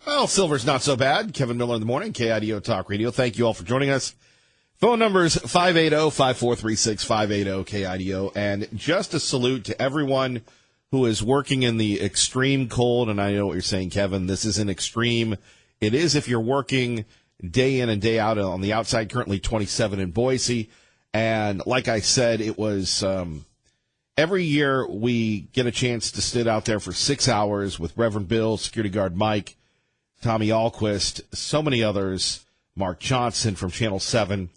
Well, silver's not so bad. Kevin Miller in the morning, KIDO Talk Radio. Thank you all for joining us. Phone numbers 580-5436, 580-KIDO. And just a salute to everyone who is working in the extreme cold. And I know what you're saying, Kevin. This isn't extreme. It is if you're working day in and day out on the outside, currently 27 in Boise. And like I said, it was every year we get a chance to sit out there for 6 hours with Reverend Bill, security guard Mike, Tommy Alquist, so many others, Mark Johnson from Channel 7.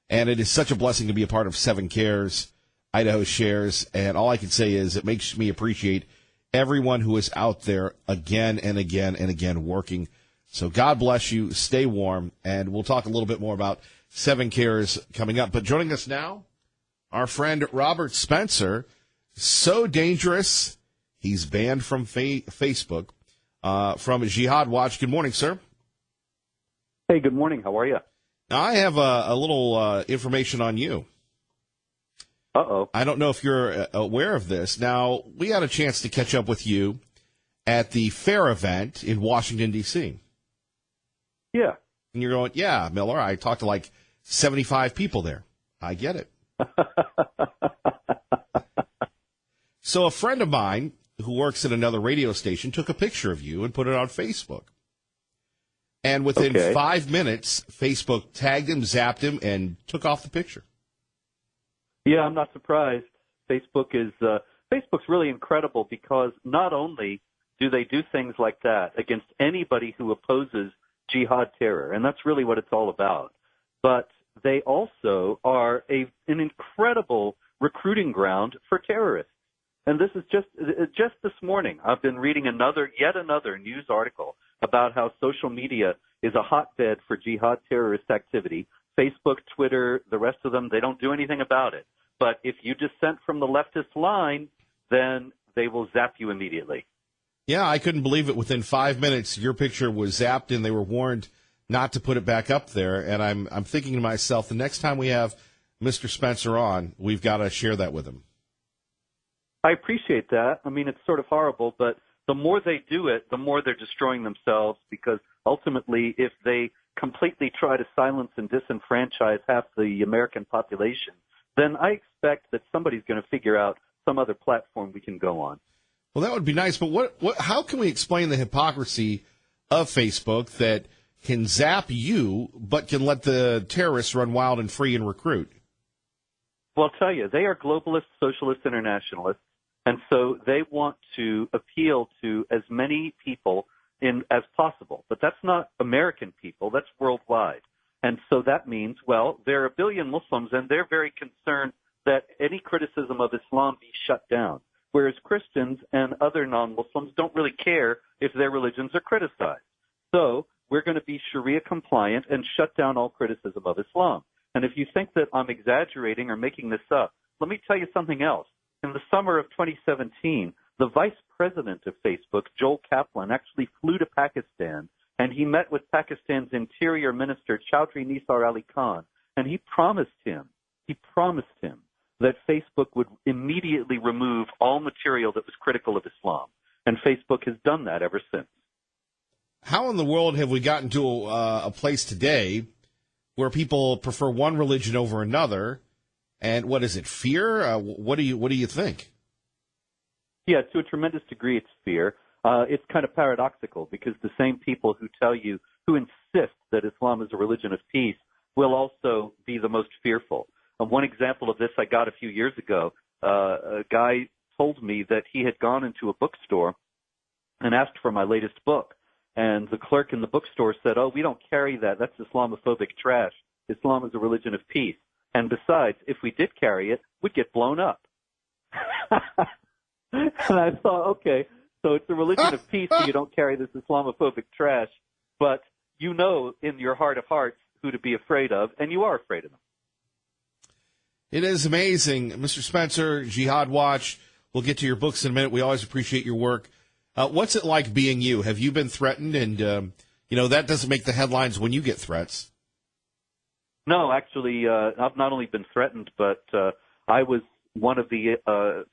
And it is such a blessing to be a part of 7 Cares, Idaho Shares. And all I can say is it makes me appreciate everyone who is out there again and again and again working. So God bless you. Stay warm. And we'll talk a little bit more about 7 Cares coming up. But joining us now, our friend Robert Spencer. So dangerous, he's banned from Facebook, from Jihad Watch. Good morning, sir. Hey, good morning. How are you? Now, I have a little information on you. Uh-oh. I don't know if you're aware of this. Now, we had a chance to catch up with you at the fair event in Washington, D.C. Yeah. And you're going, yeah, Miller, I talked to like 75 people there. I get it. So a friend of mine who works at another radio station took a picture of you and put it on Facebook. And within 5 minutes, Facebook tagged him, zapped him, and took off the picture. Yeah, I'm not surprised. Facebook's really incredible because not only do they do things like that against anybody who opposes jihad terror, and that's really what it's all about, but they also are an incredible recruiting ground for terrorists. And this is just this morning, I've been reading yet another news article about how social media is a hotbed for jihad terrorist activity. Facebook, Twitter, the rest of them, they don't do anything about it. But if you dissent from the leftist line, then they will zap you immediately. Yeah, I couldn't believe it. Within 5 minutes, your picture was zapped, and they were warned not to put it back up there. And I'm thinking to myself, the next time we have Mr. Spencer on, we've got to share that with him. I appreciate that. I mean, it's sort of horrible, but the more they do it, the more they're destroying themselves, because ultimately, if they completely try to silence and disenfranchise half the American population, then I expect that somebody's going to figure out some other platform we can go on. Well, that would be nice, but how can we explain the hypocrisy of Facebook that can zap you but can let the terrorists run wild and free and recruit? Well, I'll tell you, they are globalist, socialist internationalists, and so they want to appeal to as many people as possible. But that's not American people, that's worldwide. And so that means, well, there are a billion Muslims, and they're very concerned that any criticism of Islam be shut down, whereas Christians and other non-Muslims don't really care if their religions are criticized. So we're going to be Sharia compliant and shut down all criticism of Islam. And if you think that I'm exaggerating or making this up, let me tell you something else. In the summer of 2017, the vice president of Facebook, Joel Kaplan, actually flew to Pakistan, and he met with Pakistan's Interior Minister, Chaudhry Nisar Ali Khan, and he promised him that Facebook would immediately remove all material that was critical of Islam. And Facebook has done that ever since. How in the world have we gotten to a place today where people prefer one religion over another? And what is it, fear? What do you think? Yeah, to a tremendous degree, it's fear. It's kind of paradoxical because the same people who insist that Islam is a religion of peace will also be the most fearful. One example of this I got a few years ago. A guy told me that he had gone into a bookstore and asked for my latest book. And the clerk in the bookstore said, "Oh, we don't carry that. That's Islamophobic trash. Islam is a religion of peace. And besides, if we did carry it, we'd get blown up." And I thought, okay, so it's a religion of peace, so you don't carry this Islamophobic trash, but you know in your heart of hearts who to be afraid of, and you are afraid of them. It is amazing. Mr. Spencer, Jihad Watch, we'll get to your books in a minute. We always appreciate your work. What's it like being you? Have you been threatened? And, that doesn't make the headlines when you get threats. No, actually, I've not only been threatened, but I was one of the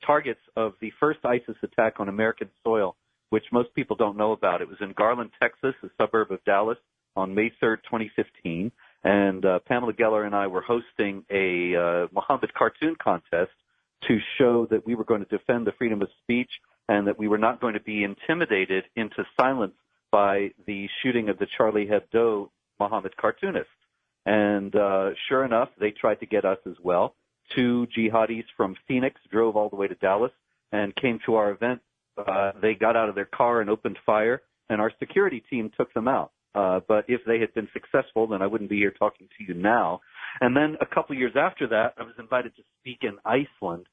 targets of the first ISIS attack on American soil which most people don't know about. It was in Garland, Texas, a suburb of Dallas, on May 3rd, 2015. And Pamela Geller and I were hosting a Muhammad cartoon contest to show that we were going to defend the freedom of speech and that we were not going to be intimidated into silence by the shooting of the Charlie Hebdo Muhammad cartoonist. And sure enough, they tried to get us as well. Two jihadis from Phoenix drove all the way to Dallas and came to our event. They got out of their car and opened fire, and our security team took them out. But if they had been successful, then I wouldn't be here talking to you now. And then a couple years after that, I was invited to speak in Iceland,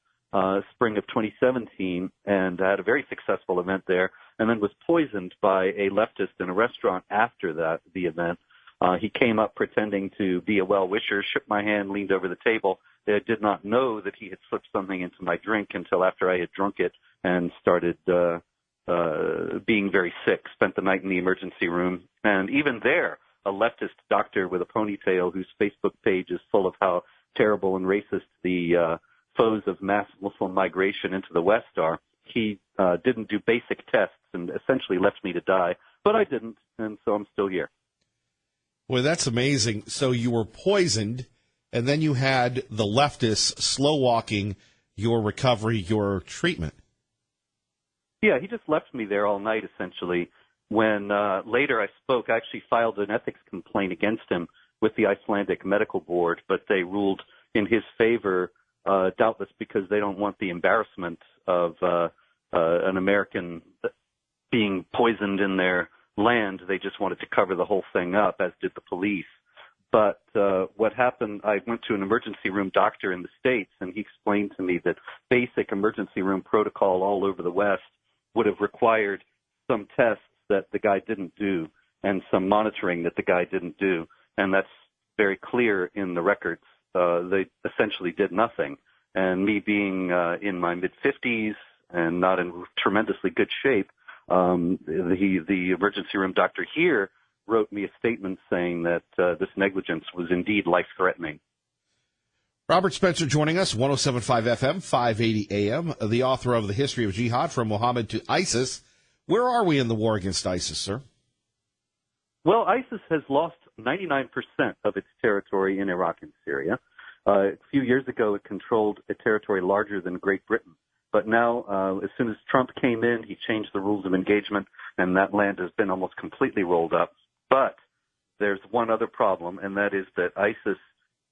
spring of 2017, and I had a very successful event there, and then was poisoned by a leftist in a restaurant after the event. He came up pretending to be a well-wisher, shook my hand, leaned over the table. I did not know that he had slipped something into my drink until after I had drunk it and started being very sick, spent the night in the emergency room. And even there, a leftist doctor with a ponytail whose Facebook page is full of how terrible and racist the foes of mass Muslim migration into the West are, he didn't do basic tests and essentially left me to die. But I didn't, and so I'm still here. Well, that's amazing. So you were poisoned, and then you had the leftists slow-walking your recovery, your treatment. Yeah, he just left me there all night, essentially. When later I spoke, I actually filed an ethics complaint against him with the Icelandic Medical Board, but they ruled in his favor, doubtless because they don't want the embarrassment of an American being poisoned in their land. They just wanted to cover the whole thing up, as did the police. But what happened, I went to an emergency room doctor in the States, and he explained to me that basic emergency room protocol all over the West would have required some tests that the guy didn't do and some monitoring that the guy didn't do. And that's very clear in the records. They essentially did nothing. And me being in my mid-50s and not in tremendously good shape, the emergency room doctor here wrote me a statement saying that this negligence was indeed life-threatening. Robert Spencer joining us, 107.5 FM, 580 AM, the author of The History of Jihad, From Muhammad to ISIS. Where are we in the war against ISIS, sir? Well, ISIS has lost 99% of its territory in Iraq and Syria. A few years ago, it controlled a territory larger than Great Britain. But now, as soon as Trump came in, he changed the rules of engagement, and that land has been almost completely rolled up. But there's one other problem, and that is that ISIS,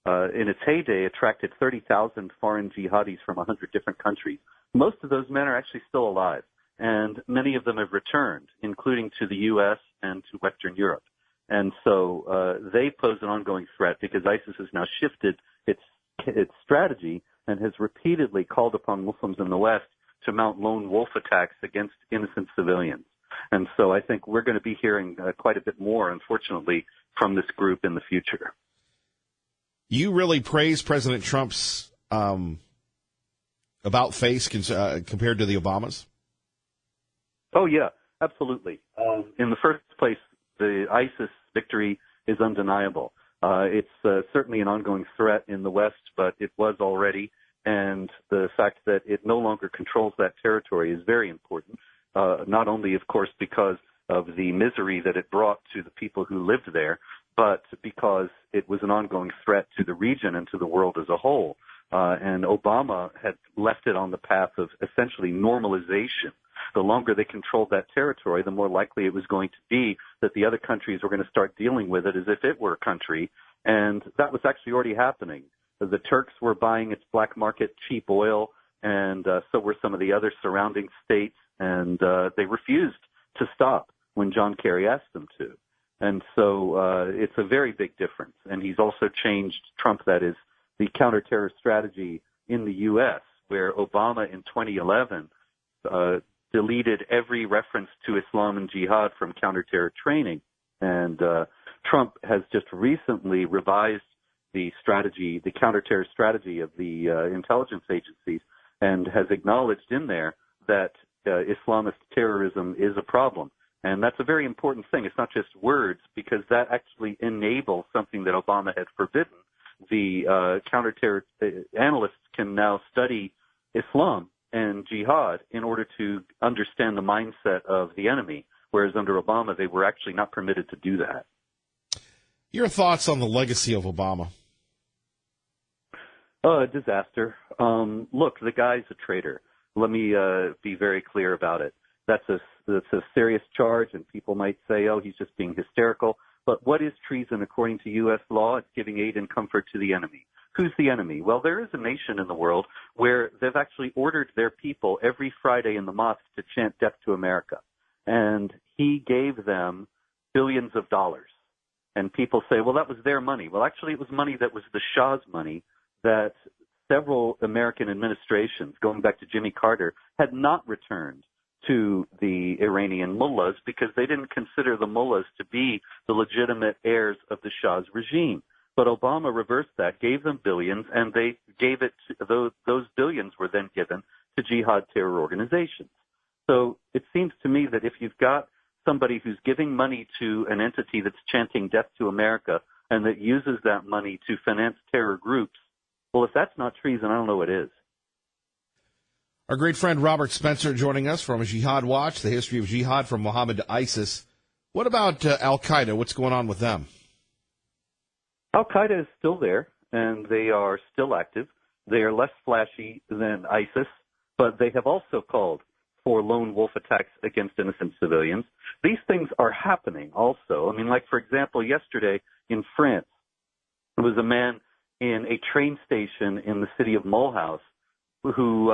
in its heyday, attracted 30,000 foreign jihadis from 100 different countries. Most of those men are actually still alive, and many of them have returned, including to the U.S. and to Western Europe. And so they pose an ongoing threat because ISIS has now shifted its strategy and has repeatedly called upon Muslims in the West to mount lone wolf attacks against innocent civilians. And so I think we're going to be hearing quite a bit more, unfortunately, from this group in the future. You really praise President Trump's about face compared to the Obamas? Oh, yeah, absolutely. In the first place, the ISIS victory is undeniable. It's certainly an ongoing threat in the West, but it was already, and the fact that it no longer controls that territory is very important, not only, of course, because of the misery that it brought to the people who lived there, but because it was an ongoing threat to the region and to the world as a whole. And Obama had left it on the path of essentially normalization. The longer they controlled that territory, the more likely it was going to be that the other countries were going to start dealing with it as if it were a country. And that was actually already happening. The Turks were buying its black market cheap oil, and so were some of the other surrounding states, and they refused to stop when John Kerry asked them to. And so it's a very big difference. And he's also changed, Trump that is, the counterterror strategy in the U.S., where Obama in 2011 deleted every reference to Islam and jihad from counterterror training. And Trump has just recently revised the strategy, the counterterror strategy of the intelligence agencies, and has acknowledged in there that Islamist terrorism is a problem. And that's a very important thing. It's not just words, because that actually enables something that Obama had forbidden. The counterterror analysts can now study Islam and jihad in order to understand the mindset of the enemy, whereas under Obama, they were actually not permitted to do that. Your thoughts on the legacy of Obama? A disaster. Look, the guy's a traitor. Let me be very clear about it. That's a serious charge, and people might say, oh, he's just being hysterical. But what is treason according to U.S. law? It's giving aid and comfort to the enemy. Who's the enemy? Well, there is a nation in the world where they've actually ordered their people every Friday in the mosque to chant death to America. And he gave them billions of dollars. And people say, well, that was their money. Well, actually, it was money that was the Shah's money that several American administrations, going back to Jimmy Carter, had not returned to the Iranian mullahs because they didn't consider the mullahs to be the legitimate heirs of the Shah's regime. But Obama reversed that, gave them billions, and they gave it to, those billions were then given to jihad terror organizations. So it seems to me that if you've got somebody who's giving money to an entity that's chanting death to America and that uses that money to finance terror groups, well, if that's not treason, I don't know what is. Our great friend Robert Spencer joining us from Jihad Watch, the history of jihad from Muhammad to ISIS. What about Al-Qaeda? What's going on with them? Al-Qaeda is still there, and they are still active. They are less flashy than ISIS, but they have also called for lone wolf attacks against innocent civilians. These things are happening also. I mean, like, for example, yesterday in France, there was a man in a train station in the city of Mulhouse who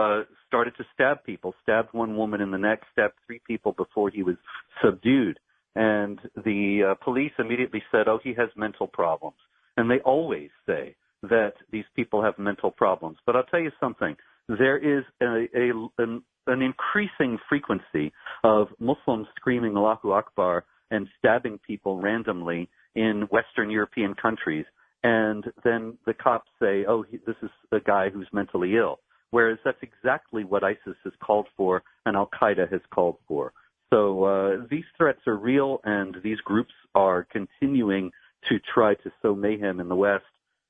started to stab people, stabbed one woman in the neck, stabbed 3 people before he was subdued. And the police immediately said, oh, he has mental problems. And they always say that these people have mental problems. But I'll tell you something. There is an increasing frequency of Muslims screaming Allahu Akbar and stabbing people randomly in Western European countries. And then the cops say, oh, this is a guy who's mentally ill. Whereas that's exactly what ISIS has called for and Al-Qaeda has called for. So these threats are real, and these groups are continuing to try to sow mayhem in the West.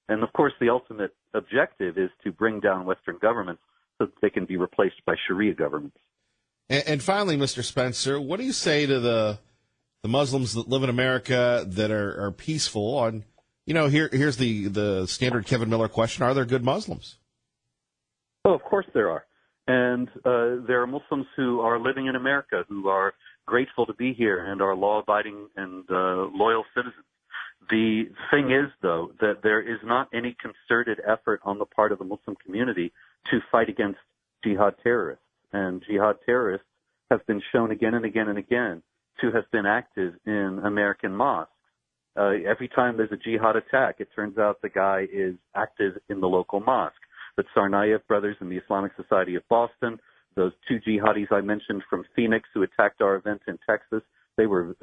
And, of course, the ultimate objective is to bring down Western governments so that they can be replaced by Sharia governments. And finally, Mr. Spencer, what do you say to the Muslims that live in America that are peaceful? On, you know, here's the standard Kevin Miller question: are there good Muslims? Oh, of course there are. And there are Muslims who are living in America who are grateful to be here and are law-abiding and loyal citizens. The thing is, though, that there is not any concerted effort on the part of the Muslim community to fight against jihad terrorists. And jihad terrorists have been shown again and again and again to have been active in American mosques. Every time there's a jihad attack, it turns out the guy is active in the local mosque. The Tsarnaev brothers in the Islamic Society of Boston, those 2 jihadis I mentioned from Phoenix who attacked our event in Texas, they were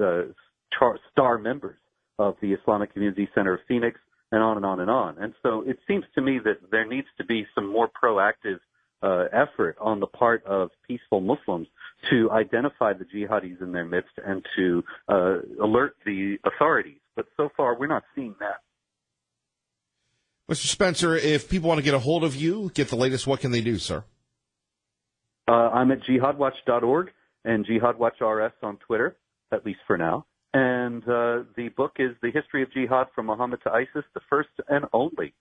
star members of the Islamic Community Center of Phoenix, and on and on and on. And so it seems to me that there needs to be some more proactive effort on the part of peaceful Muslims to identify the jihadis in their midst and to alert the authorities. But so far, we're not seeing that. Mr. Spencer, if people want to get a hold of you, get the latest, what can they do, sir? I'm at jihadwatch.org and jihadwatchRS on Twitter, at least for now. And the book is The History of Jihad from Muhammad to ISIS, the first and only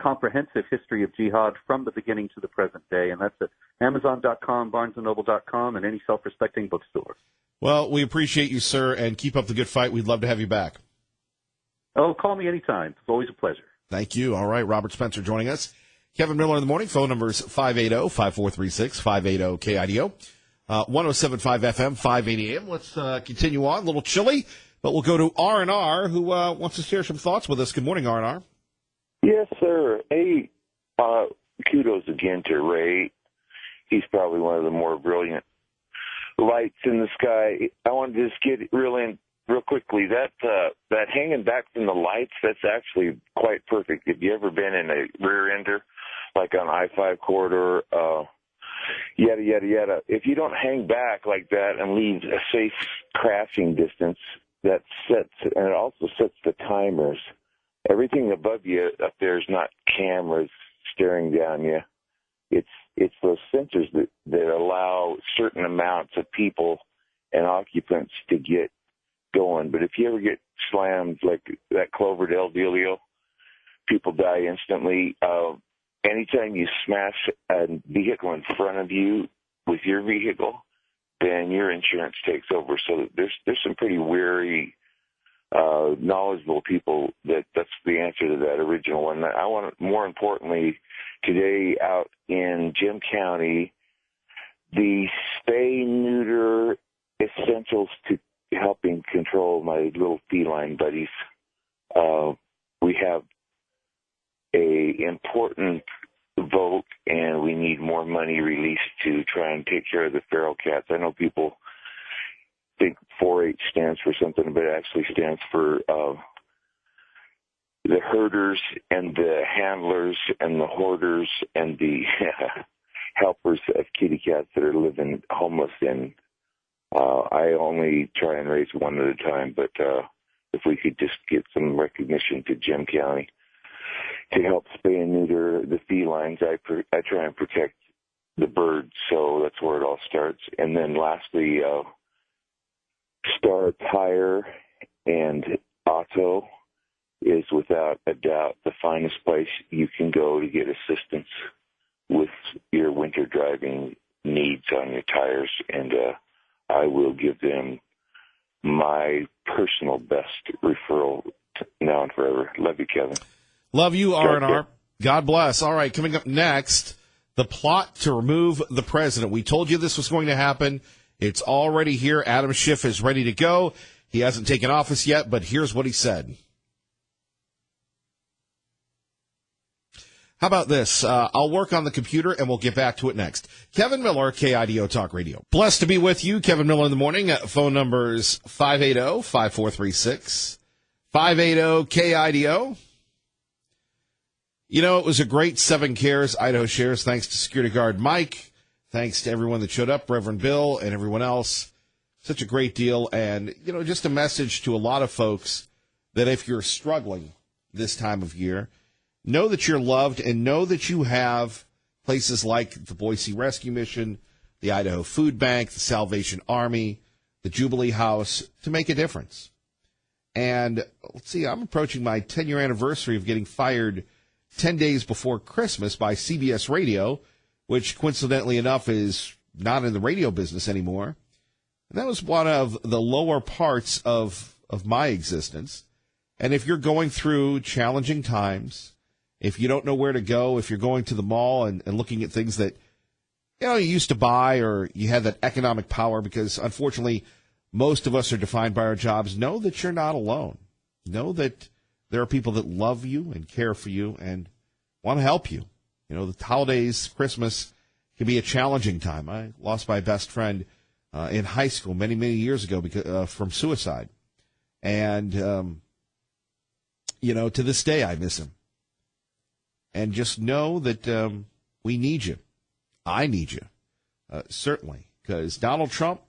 comprehensive history of jihad from the beginning to the present day. And that's at Amazon.com, BarnesandNoble.com, and any self-respecting bookstore. Well, we appreciate you, sir, and keep up the good fight. We'd love to have you back. Oh, call me anytime. It's always a pleasure. Thank you. All right, Robert Spencer joining us. Kevin Miller in the morning. Phone numbers 580-5436, 580-KIDO. 107.5 FM, 580 AM. Let's continue on. A little chilly, but we'll go to R&R, who wants to share some thoughts with us. Good morning, R&R. Yes, sir. Hey, kudos again to Ray. He's probably one of the more brilliant lights in the sky. I wanted to just get real quickly. That hanging back from the lights, that's actually quite perfect. Have you ever been in a rear ender, like on I-5 corridor, yada, yada, yada? If you don't hang back like that and leave a safe crashing distance, that sets, and it also sets the timers. Everything above you up there is not cameras staring down you. It's it's those sensors that allow certain amounts of people and occupants to get going. But if you ever get slammed like that Cloverdale dealio, people die instantly. Anytime you smash a vehicle in front of you with your vehicle, then your insurance takes over. So there's some pretty wary, knowledgeable people that's the answer to that original one. I want to, more importantly, today out in Jim County, the spay neuter essentials to helping control my little feline buddies. We have a important vote, and we need more money released to try and take care of the feral cats. I know people think 4-H stands for something, but it actually stands for the herders and the handlers and the hoarders and the helpers of kitty cats that are living homeless. And I only try and raise one at a time, but if we could just get some recognition to Jim County to help spay and neuter the felines, I try and protect the birds, so that's where it all starts. And then lastly, Star Tire and Auto is without a doubt the finest place you can go to get assistance with your winter driving needs on your tires, and I will give them my personal best referral now and forever. Love you, Kevin. Love you, R&R. God bless. All right, coming up next, the plot to remove the president. We told you this was going to happen. It's already here. Adam Schiff is ready to go. He hasn't taken office yet, but here's what he said. How about this? I'll work on the computer, and we'll get back to it next. Kevin Miller, KIDO Talk Radio. Blessed to be with you. Kevin Miller in the morning. Phone numbers 580-5436, 580-KIDO. You know, it was a great 7 Cares Idaho Shares. Thanks to security guard Mike. Thanks to everyone that showed up, Reverend Bill and everyone else. Such a great deal. And, you know, just a message to a lot of folks that if you're struggling this time of year, know that you're loved and know that you have places like the Boise Rescue Mission, the Idaho Food Bank, the Salvation Army, the Jubilee House to make a difference. And let's see, I'm approaching my 10-year anniversary of getting fired 10 days before Christmas by CBS Radio, which coincidentally enough is not in the radio business anymore. And that was one of the lower parts of my existence. And if you're going through challenging times, if you don't know where to go, if you're going to the mall and looking at things that, you know, you used to buy or you had that economic power, because unfortunately most of us are defined by our jobs, know that you're not alone. Know that there are people that love you and care for you and want to help you. You know, the holidays, Christmas can be a challenging time. I lost my best friend in high school many, many years ago because, from suicide. And, you know, to this day I miss him. And just know that we need you. I need you, certainly, because Donald Trump,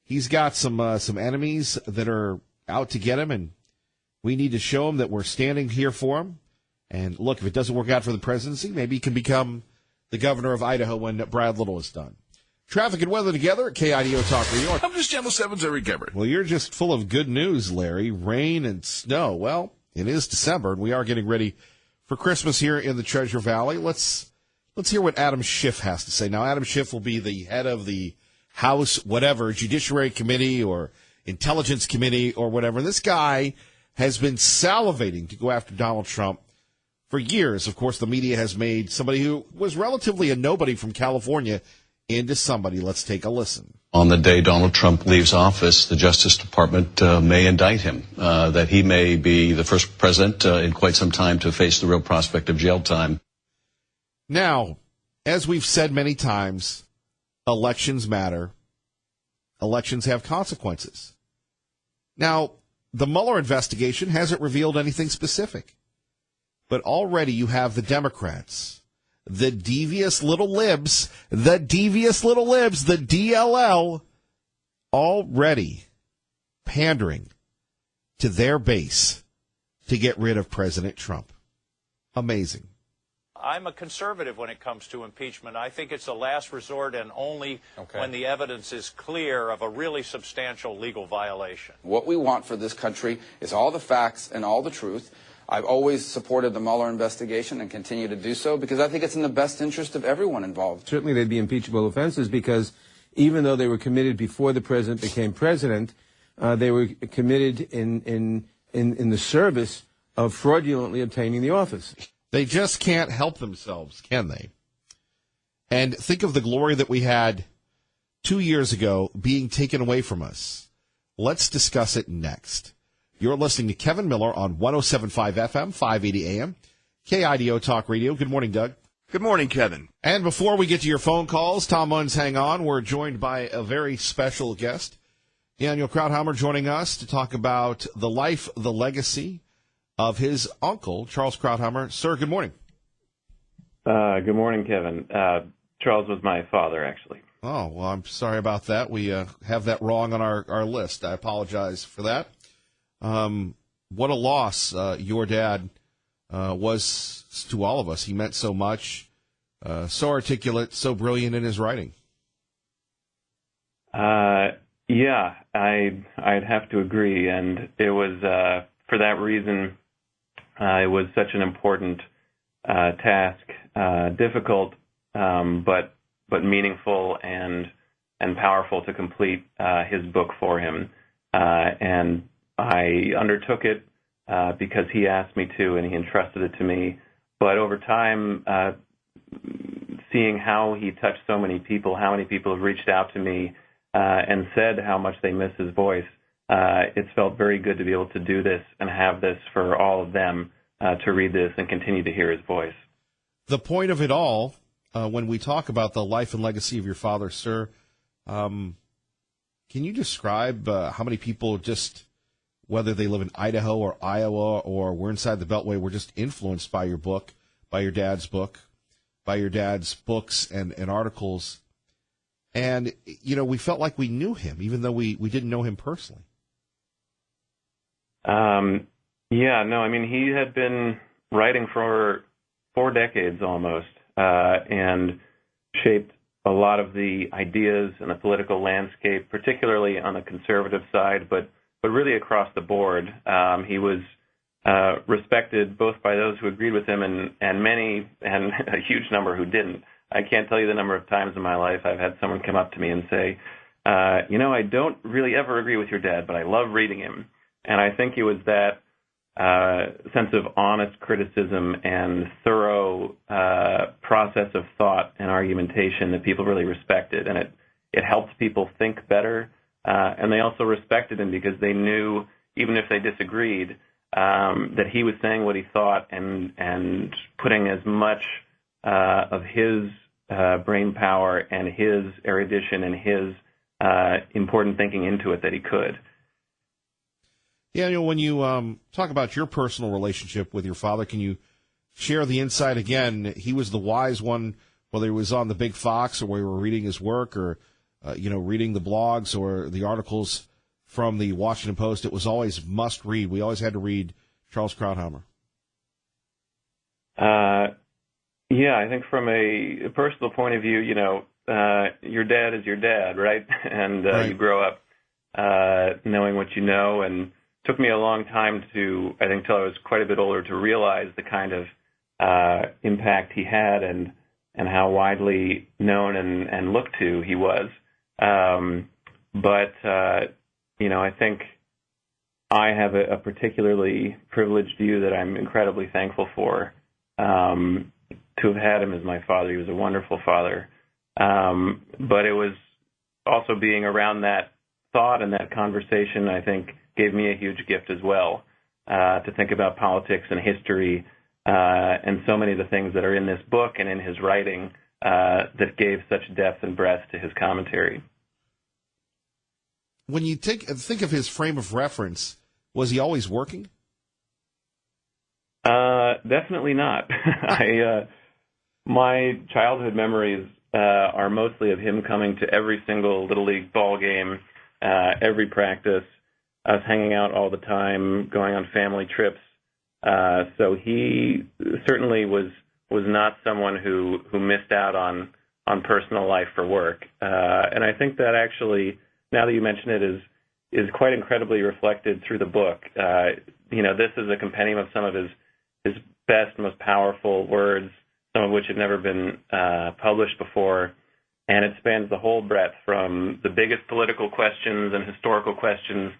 he's got some enemies that are out to get him, and we need to show him that we're standing here for him. And look, if it doesn't work out for the presidency, maybe he can become the governor of Idaho when Brad Little is done. Traffic and weather together at KIDO Talk Radio. I'm just Channel 7's Eric Everett. Well, you're just full of good news, Larry. Rain and snow. Well, it is December, and we are getting ready for Christmas here in the Treasure Valley. Let's hear what Adam Schiff has to say. Now, Adam Schiff will be the head of the House, whatever, Judiciary Committee or Intelligence Committee or whatever. And this guy has been salivating to go after Donald Trump for years. Of course, the media has made somebody who was relatively a nobody from California into somebody. Let's take a listen. On the day Donald Trump leaves office, the Justice Department may indict him, that he may be the first president in quite some time to face the real prospect of jail time. Now, as we've said many times, elections matter. Elections have consequences. Now, the Mueller investigation hasn't revealed anything specific. But already you have the Democrats, the devious little libs, the DLL, already pandering to their base to get rid of President Trump. Amazing. I'm a conservative when it comes to impeachment. I think it's a last resort and only when the evidence is clear of a really substantial legal violation. What we want for this country is all the facts and all the truth. I've always supported the Mueller investigation and continue to do so because I think it's in the best interest of everyone involved. Certainly they'd be impeachable offenses because even though they were committed before the president became president, they were committed in the service of fraudulently obtaining the office. They just can't help themselves, can they? And think of the glory that we had 2 years ago being taken away from us. Let's discuss it next. You're listening to Kevin Miller on 107.5 FM, 580 AM, KIDO Talk Radio. Good morning, Doug. Good morning, Kevin. And before we get to your phone calls, Tom Munns, hang on. We're joined by a very special guest, Daniel Krauthammer, joining us to talk about the life, the legacy of his uncle, Charles Krauthammer. Sir, good morning. Good morning, Kevin. Charles was my father, actually. Oh, well, I'm sorry about that. We have that wrong on our list. I apologize for that. What a loss your dad was to all of us. He meant so much, so articulate, so brilliant in his writing. Yeah, I'd have to agree, and it was for that reason. It was such an important task, difficult, but meaningful and powerful to complete his book for him, and I undertook it because he asked me to, and he entrusted it to me. But over time, seeing how he touched so many people, how many people have reached out to me and said how much they miss his voice, it's felt very good to be able to do this and have this for all of them to read this and continue to hear his voice. The point of it all, when we talk about the life and legacy of your father, sir, can you describe how many people just, whether they live in Idaho or Iowa or we're inside the Beltway, were just influenced by your book, by your dad's book, by your dad's books and articles. And, you know, we felt like we knew him, even though we didn't know him personally. Yeah, no, I mean, he had been writing for 4 decades almost and shaped a lot of the ideas in the political landscape, particularly on the conservative side, but really across the board. He was respected both by those who agreed with him and many, and a huge number who didn't. I can't tell you the number of times in my life I've had someone come up to me and say, I don't really ever agree with your dad, but I love reading him. And I think it was that sense of honest criticism and thorough process of thought and argumentation that people really respected. And it helped people think better. And they also respected him because they knew, even if they disagreed, that he was saying what he thought and putting as much of his brain power and his erudition and his important thinking into it that he could. Yeah, when you talk about your personal relationship with your father, can you share the insight again? He was the wise one, whether he was on the Big Fox or we were reading his work or reading the blogs or the articles from the Washington Post. It was always must read. We always had to read Charles Krauthammer. Yeah, I think from a personal point of view, your dad is your dad, right? And right. You grow up knowing what you know, and it took me a long time to, I think till I was quite a bit older, to realize the kind of impact he had and how widely known and looked to he was. I think I have a particularly privileged view that I'm incredibly thankful for, to have had him as my father. He was a wonderful father. But it was also being around that thought and that conversation, I think, gave me a huge gift as well, to think about politics and history and so many of the things that are in this book and in his writing that gave such depth and breadth to his commentary. When you think of his frame of reference, was he always working? Definitely not. My childhood memories are mostly of him coming to every single Little League ball game, every practice, us hanging out all the time, going on family trips. So he certainly was was not someone who missed out on personal life for work. And I think that actually, now that you mention it, is quite incredibly reflected through the book. This is a compendium of some of his best, most powerful words, some of which had never been published before. And it spans the whole breadth from the biggest political questions and historical questions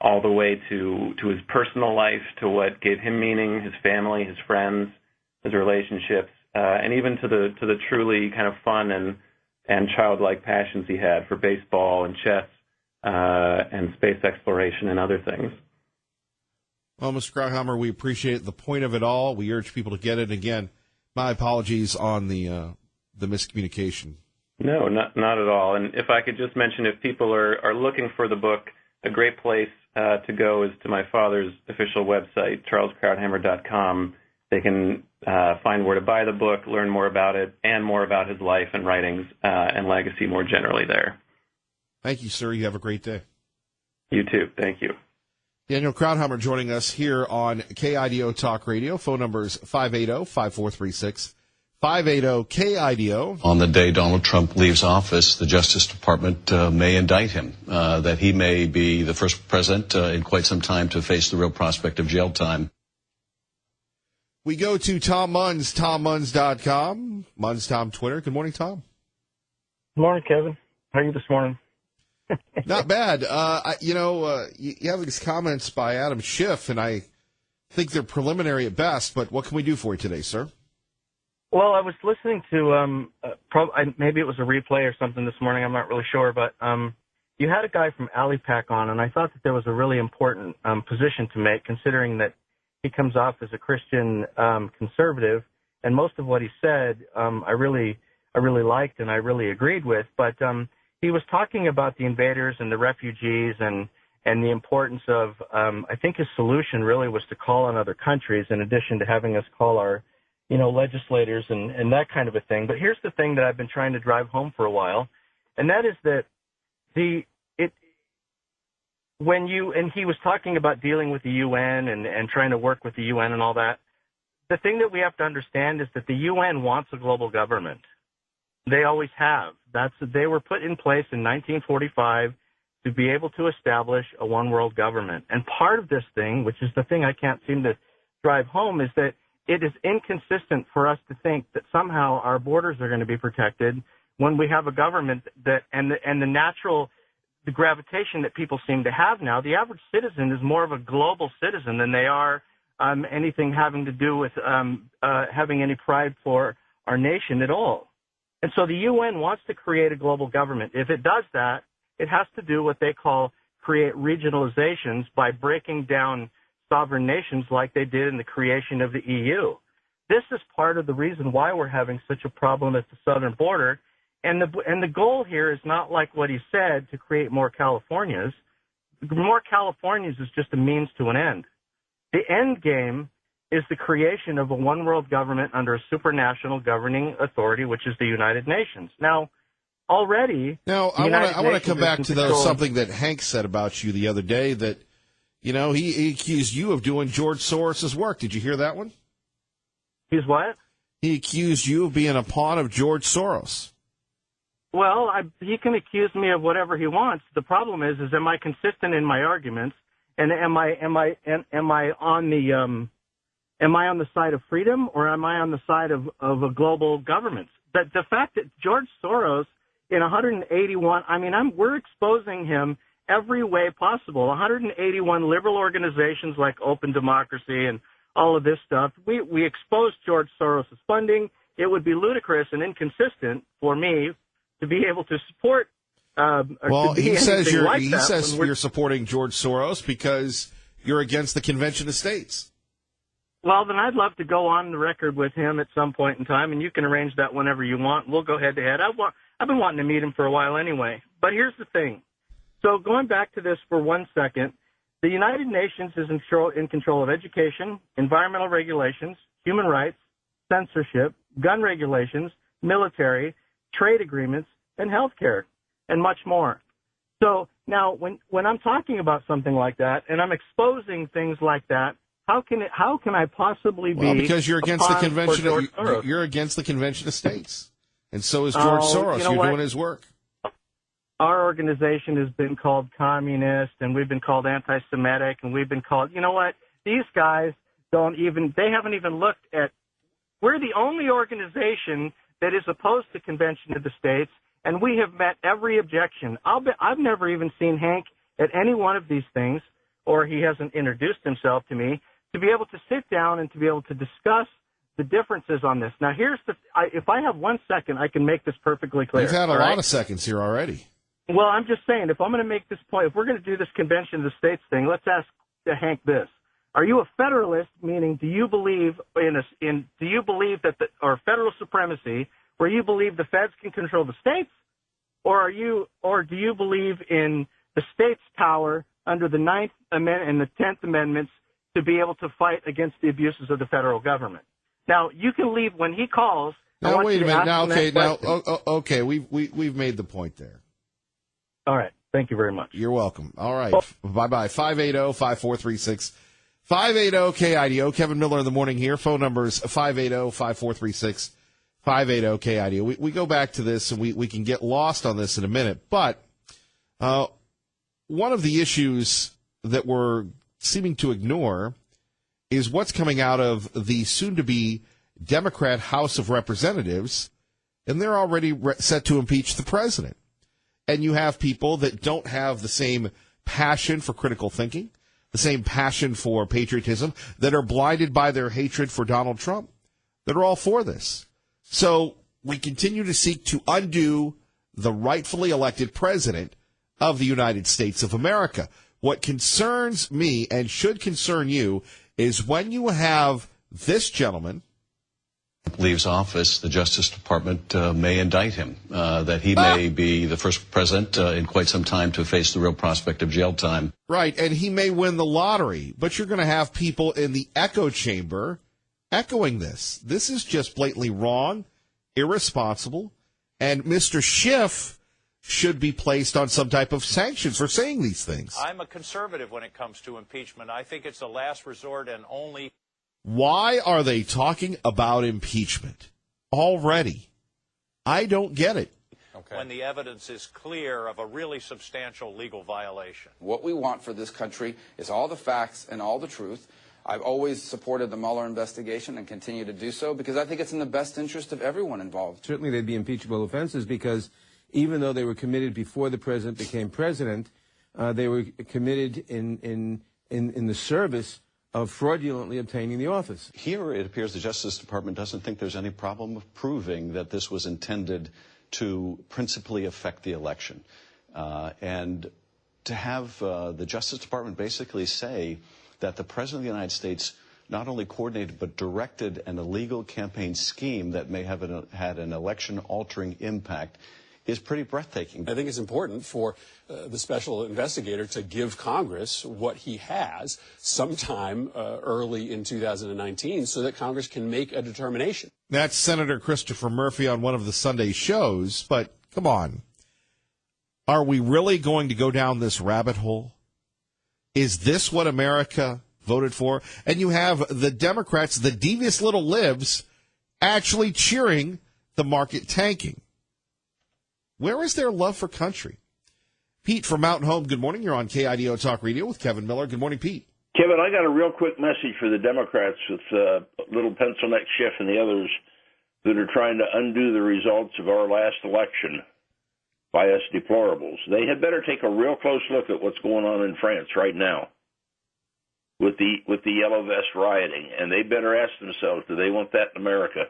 all the way to his personal life, to what gave him meaning, his family, his friends, his relationships, and even to the truly kind of fun and childlike passions he had for baseball and chess and space exploration and other things. Well, Mr. Krauthammer, we appreciate the point of it all. We urge people to get it. Again, my apologies on the miscommunication. No, not at all. And if I could just mention, if people are looking for the book, a great place to go is to my father's official website, charleskrauthammer.com. They can find where to buy the book, learn more about it, and more about his life and writings and legacy more generally there. Thank you, sir. You have a great day. You too. Thank you. Daniel Krauthammer joining us here on KIDO Talk Radio. Phone numbers 580-5436, 580-KIDO. On the day Donald Trump leaves office, the Justice Department may indict him, that he may be the first president in quite some time to face the real prospect of jail time. We go to Tom Munns, TomMunns.com. Munns Tom Twitter. Good morning, Tom. Good morning, Kevin. How are you this morning? Not bad. You have these comments by Adam Schiff, and I think they're preliminary at best, but what can we do for you today, sir? Well, I was listening to, maybe it was a replay or something this morning, I'm not really sure, but you had a guy from AliPac on, and I thought that there was a really important position to make, considering that he comes off as a Christian conservative, and most of what he said I really liked and I really agreed with, but he was talking about the invaders and the refugees and the importance of, I think his solution really was to call on other countries in addition to having us call our, legislators and that kind of a thing. But here's the thing that I've been trying to drive home for a while, and that is that and he was talking about dealing with the UN and trying to work with the UN and all that. The thing that we have to understand is that the UN wants a global government. They always have. They were put in place in 1945 to be able to establish a one world government. And part of this thing, which is the thing I can't seem to drive home, is that it is inconsistent for us to think that somehow our borders are going to be protected when we have a government that and the gravitation that people seem to have now. The average citizen is more of a global citizen than they are anything having to do with having any pride for our nation at all. And so the UN wants to create a global government. If it does that, it has to do what they call create regionalizations by breaking down sovereign nations like they did in the creation of the EU. This is part of the reason why we're having such a problem at the southern border. And the goal here is not like what he said, to create more Californias. More Californias is just a means to an end. The end game is the creation of a one world government under a supranational governing authority, which is the United Nations. Now, already... Now, I want to come back to something that Hank said about you the other day, that, he accused you of doing George Soros' work. Did you hear that one? He's what? He accused you of being a pawn of George Soros. Well, he can accuse me of whatever he wants. The problem is am I consistent in my arguments, and am I on the side of freedom, or am I on the side of a global government? The fact that George Soros in 181, we're exposing him every way possible. 181 liberal organizations like Open Democracy and all of this stuff. We exposed George Soros' funding. It would be ludicrous and inconsistent for me to be able to support. He says you're supporting George Soros because you're against the Convention of States. Well, then I'd love to go on the record with him at some point in time, and you can arrange that whenever you want. We'll go head to head. I've been wanting to meet him for a while anyway. But here's the thing. So going back to this for 1 second, the United Nations is in control of education, environmental regulations, human rights, censorship, gun regulations, military, trade agreements, and healthcare, and much more. So now when I'm talking about something like that, and I'm exposing things like that How can I possibly be? Well, because you're against the a pawn for convention. George Soros? You're against the Convention of States, and so is George Soros. You know You're what? doing his work. Our organization has been called communist, and we've been called anti-Semitic, and we've been called. You know what? These guys they haven't even looked at. We're the only organization that is opposed to Convention of the States, and we have met every objection. I've never even seen Hank at any one of these things, or he hasn't introduced himself to me, to be able to sit down and to be able to discuss the differences on this. Now, if I have 1 second, I can make this perfectly clear. You've had a lot of seconds here already. Well, I'm just saying, if I'm going to make this point, if we're going to do this Convention of the States thing, let's ask Hank this. Are you a federalist, meaning do you believe or federal supremacy, where you believe the feds can control the states, or do you believe in the states' power under the 9th Amendment and the 10th Amendments to be able to fight against the abuses of the federal government? Now, you can leave when he calls. Now, wait a minute. Okay. We've made the point there. All right. Thank you very much. You're welcome. All right. Bye-bye. 580-5436. 580-KIDO. Kevin Miller in the morning here. Phone numbers 580-5436. 580-KIDO. We go back to this, and we can get lost on this in a minute. But one of the issues that we're seeming to ignore is what's coming out of the soon-to-be Democrat House of Representatives, and they're already set to impeach the president. And you have people that don't have the same passion for critical thinking, the same passion for patriotism, that are blinded by their hatred for Donald Trump, that are all for this. So we continue to seek to undo the rightfully elected president of the United States of America. What concerns me and should concern you is when you have this gentleman leaves office, the Justice Department may indict him, that he may be the first president in quite some time to face the real prospect of jail time. Right, and he may win the lottery, but you're going to have people in the echo chamber echoing this. This is just blatantly wrong, irresponsible, and Mr. Schiff should be placed on some type of sanctions for saying these things. I'm a conservative when it comes to impeachment. I think it's a last resort and only. Why are they talking about impeachment already? I don't get it. Okay. When the evidence is clear of a really substantial legal violation. What we want for this country is all the facts and all the truth. I've always supported the Mueller investigation and continue to do so because I think it's in the best interest of everyone involved. Certainly they'd be impeachable offenses because even though they were committed before the president became president, they were committed in the service of fraudulently obtaining the office. Here it appears the Justice Department doesn't think there's any problem of proving that this was intended to principally affect the election. And to have the Justice Department basically say that the President of the United States not only coordinated but directed an illegal campaign scheme that may have had an election-altering impact is pretty breathtaking. I think it's important for the special investigator to give Congress what he has sometime early in 2019 so that Congress can make a determination. That's Senator Christopher Murphy on one of the Sunday shows, but come on. Are we really going to go down this rabbit hole? Is this what America voted for? And you have the Democrats, the devious little libs, actually cheering the market tanking. Where is their love for country? Pete from Mountain Home, good morning. You're on KIDO Talk Radio with Kevin Miller. Good morning, Pete. Kevin, I got a real quick message for the Democrats with little pencil neck Schiff and the others that are trying to undo the results of our last election by us deplorables. They had better take a real close look at what's going on in France right now with the yellow vest rioting, and they better ask themselves, do they want that in America?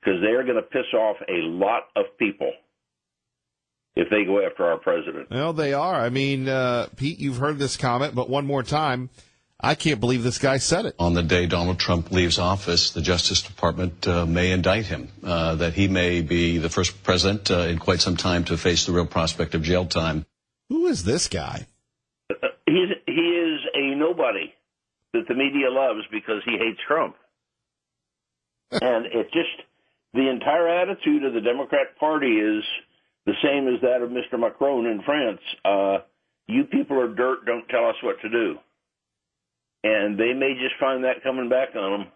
Because they are going to piss off a lot of people if they go after our president. Well, they are. I mean, Pete, you've heard this comment, but one more time, I can't believe this guy said it. On the day Donald Trump leaves office, the Justice Department may indict him, that he may be the first president in quite some time to face the real prospect of jail time. Who is this guy? He is a nobody that the media loves because he hates Trump. And it just, the entire attitude of the Democrat Party is the same as that of Mr. Macron in France. You people are dirt, don't tell us what to do. and they may just find that coming back on them.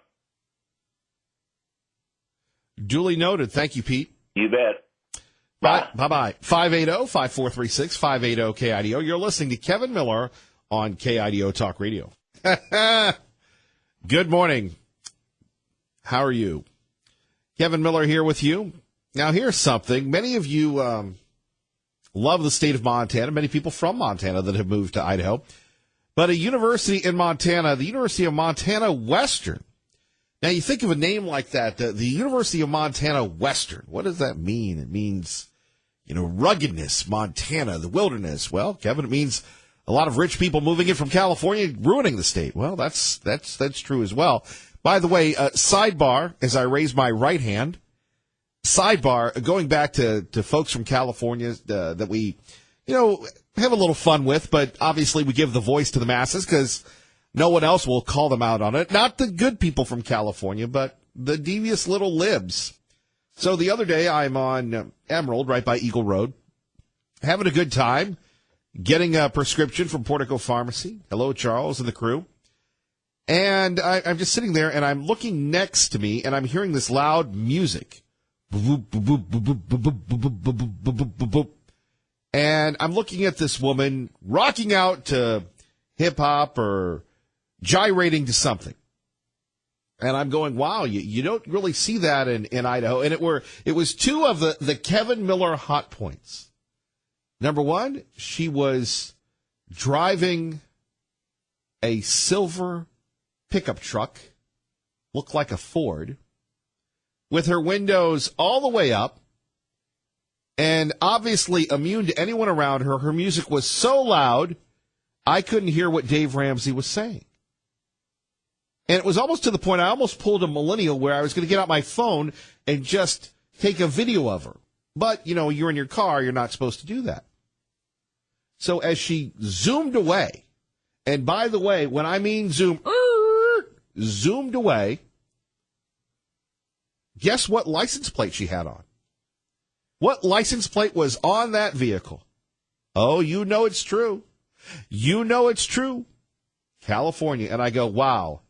Duly noted. Thank you, Pete. You bet. Bye-bye. 580-5436, 580-KIDO. You're listening to Kevin Miller on KIDO Talk Radio. Good morning. How are you? Kevin Miller here with you. Now, here's something. Many of you love the state of Montana, many people from Montana that have moved to Idaho. But a university in Montana, the University of Montana Western. Now, you think of a name like that, the University of Montana Western. What does that mean? It means, ruggedness, Montana, the wilderness. Well, Kevin, it means a lot of rich people moving in from California, ruining the state. Well, that's true as well. By the way, sidebar, as I raise my right hand, sidebar, going back to folks from California that we, have a little fun with, but obviously we give the voice to the masses because no one else will call them out on it. Not the good people from California, but the devious little libs. So the other day I'm on Emerald, right by Eagle Road, having a good time, getting a prescription from Portico Pharmacy. Hello, Charles and the crew. And I'm just sitting there, and I'm looking next to me, and I'm hearing this loud music. And I'm looking at this woman rocking out to hip-hop or gyrating to something. And I'm going, wow, you don't really see that in Idaho. And it was two of the Kevin Miller hot points. Number one, she was driving a silver pickup truck, looked like a Ford, with her windows all the way up, and obviously immune to anyone around her. Her music was so loud, I couldn't hear what Dave Ramsey was saying. And it was almost to the point I almost pulled a millennial where I was going to get out my phone and just take a video of her. But, you're in your car, you're not supposed to do that. So as she zoomed away, and by the way, when I mean zoomed away, guess what license plate she had on? What license plate was on that vehicle? Oh, it's true. It's true. California. And I go, wow.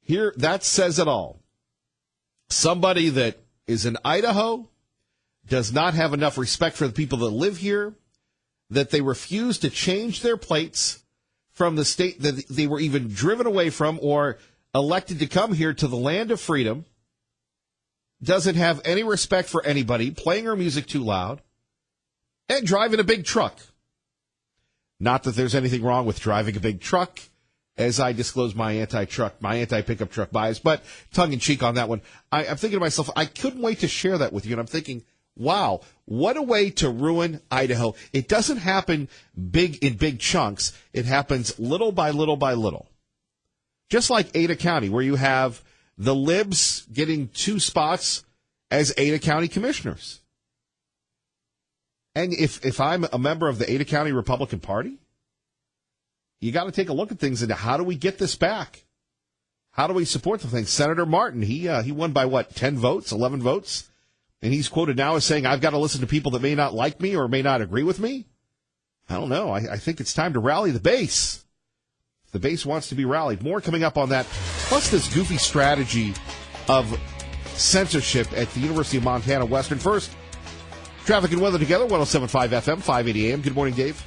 Here, that says it all. Somebody that is in Idaho does not have enough respect for the people that live here, that they refuse to change their plates from the state that they were even driven away from or elected to come here to the land of freedom, doesn't have any respect for anybody, playing her music too loud, and driving a big truck. Not that there's anything wrong with driving a big truck, as I disclose my anti-pickup truck bias, but tongue-in-cheek on that one. I'm thinking to myself, I couldn't wait to share that with you, and I'm thinking, wow, what a way to ruin Idaho. It doesn't happen in big chunks. It happens little by little by little. Just like Ada County, where you have the libs getting 2 spots as Ada County commissioners. And if I'm a member of the Ada County Republican Party, you got to take a look at things and how do we get this back? How do we support the thing? Senator Martin, he won by 10 votes, 11 votes? And he's quoted now as saying, I've got to listen to people that may not like me or may not agree with me. I don't know. I think it's time to rally the base. The base wants to be rallied. More coming up on that, plus this goofy strategy of censorship at the University of Montana Western. First, traffic and weather together, 107.5 FM, 580 AM. Good morning, Dave.